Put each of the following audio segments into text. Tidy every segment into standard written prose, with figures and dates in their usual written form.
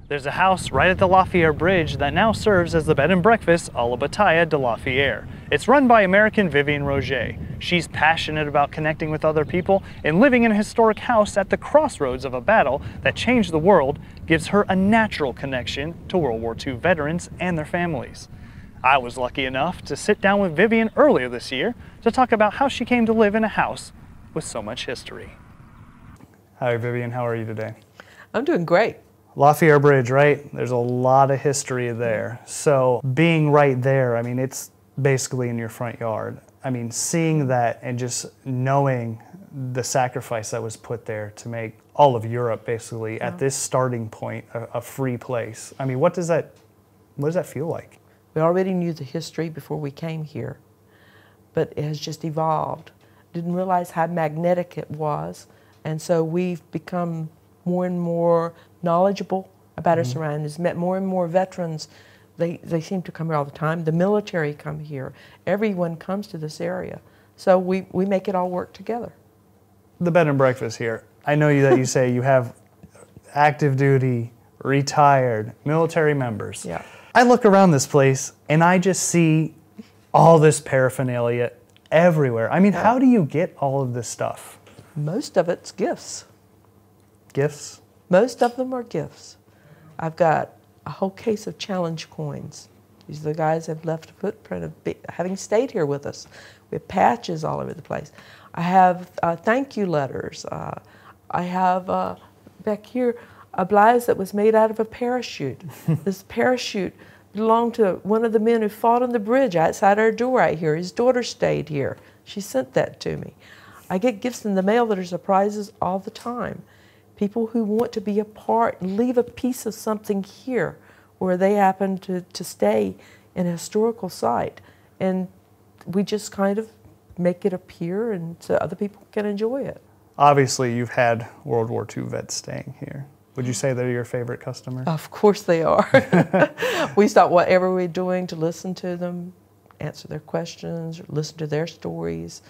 There's a house right at the LaFiere Bridge that now serves as the bed and breakfast WWII de LaFiere. It's run by American Vivian Roget. She's passionate about connecting with other people, and living in a historic house at the crossroads of a battle that changed the world gives her a natural connection to World War II veterans and their families. I was lucky enough to sit down with Vivian earlier this year to talk about how she came to live in a house with so much history. Hi Vivian, how are you today? I'm doing great. LaFiere Bridge, right? There's a lot of history there. So being right there, I mean, it's basically in your front yard. I mean, seeing that and just knowing the sacrifice that was put there to make all of Europe basically at this starting point a free place. I mean, what does that feel like? We already knew the history before we came here, but it has just evolved. Didn't realize how magnetic it was, and so we've become more and more knowledgeable about our surroundings, met more and more veterans. They seem to come here all the time. The military come here. Everyone comes to this area. So we make it all work together. The bed and breakfast here, I know that you say you have active duty, retired, military members. Yeah. I look around this place and I just see all this paraphernalia everywhere. I mean, how do you get all of this stuff? Most of it's gifts. Gifts? Most of them are gifts. I've got a whole case of challenge coins. These are the guys that have left a footprint of having stayed here with us. We have patches all over the place. I have thank you letters. I have back here a blouse that was made out of a parachute. This parachute belonged to one of the men who fought on the bridge outside our door right here. His daughter stayed here. She sent that to me. I get gifts in the mail that are surprises all the time. People who want to be a part and leave a piece of something here where they happen to stay in a historical site. And we just kind of make it appear and so other people can enjoy it. Obviously, you've had World War II vets staying here. Would you say they're your favorite customer? Of course they are. We stop whatever we're doing to listen to them, answer their questions, listen to their stories.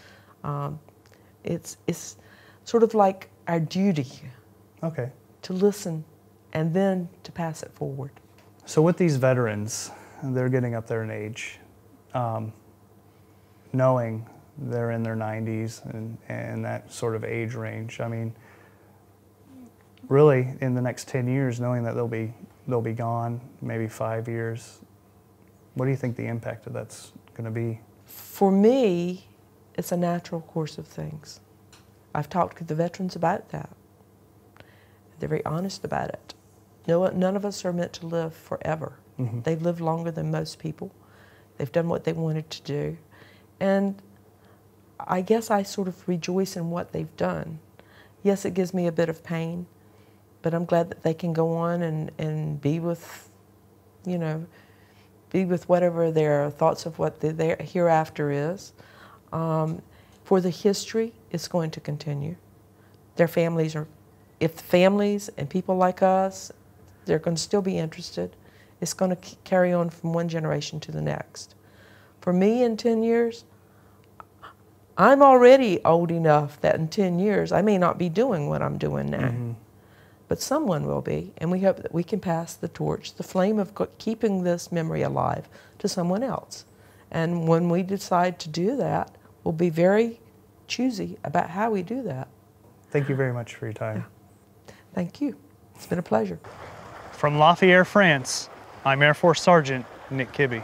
It's sort of like our duty. Okay. To listen and then to pass it forward. So with these veterans, they're getting up there in age, knowing they're in their 90s and that sort of age range. I mean, really in the next 10 years, knowing that they'll be gone, maybe 5 years, what do you think the impact of that's going to be? For me, it's a natural course of things. I've talked with the veterans about that. They're very honest about it. None of us are meant to live forever. They've lived longer than most people. They've done what they wanted to do. And I guess I sort of rejoice in what they've done. Yes, it gives me a bit of pain, but I'm glad that they can go on and be with, you know, be with whatever their thoughts of what their hereafter is. For the history, it's going to continue. Their families are, if families and people like us, they're going to still be interested. It's going to carry on from one generation to the next. For me, in 10 years, I'm already old enough that in 10 years, I may not be doing what I'm doing now. But someone will be, and we hope that we can pass the torch, the flame of keeping this memory alive, to someone else. And when we decide to do that, we'll be very choosy about how we do that. Thank you very much for your time. Thank you. It's been a pleasure. From LaFiere, France, I'm Air Force Sergeant Nick Kibbey.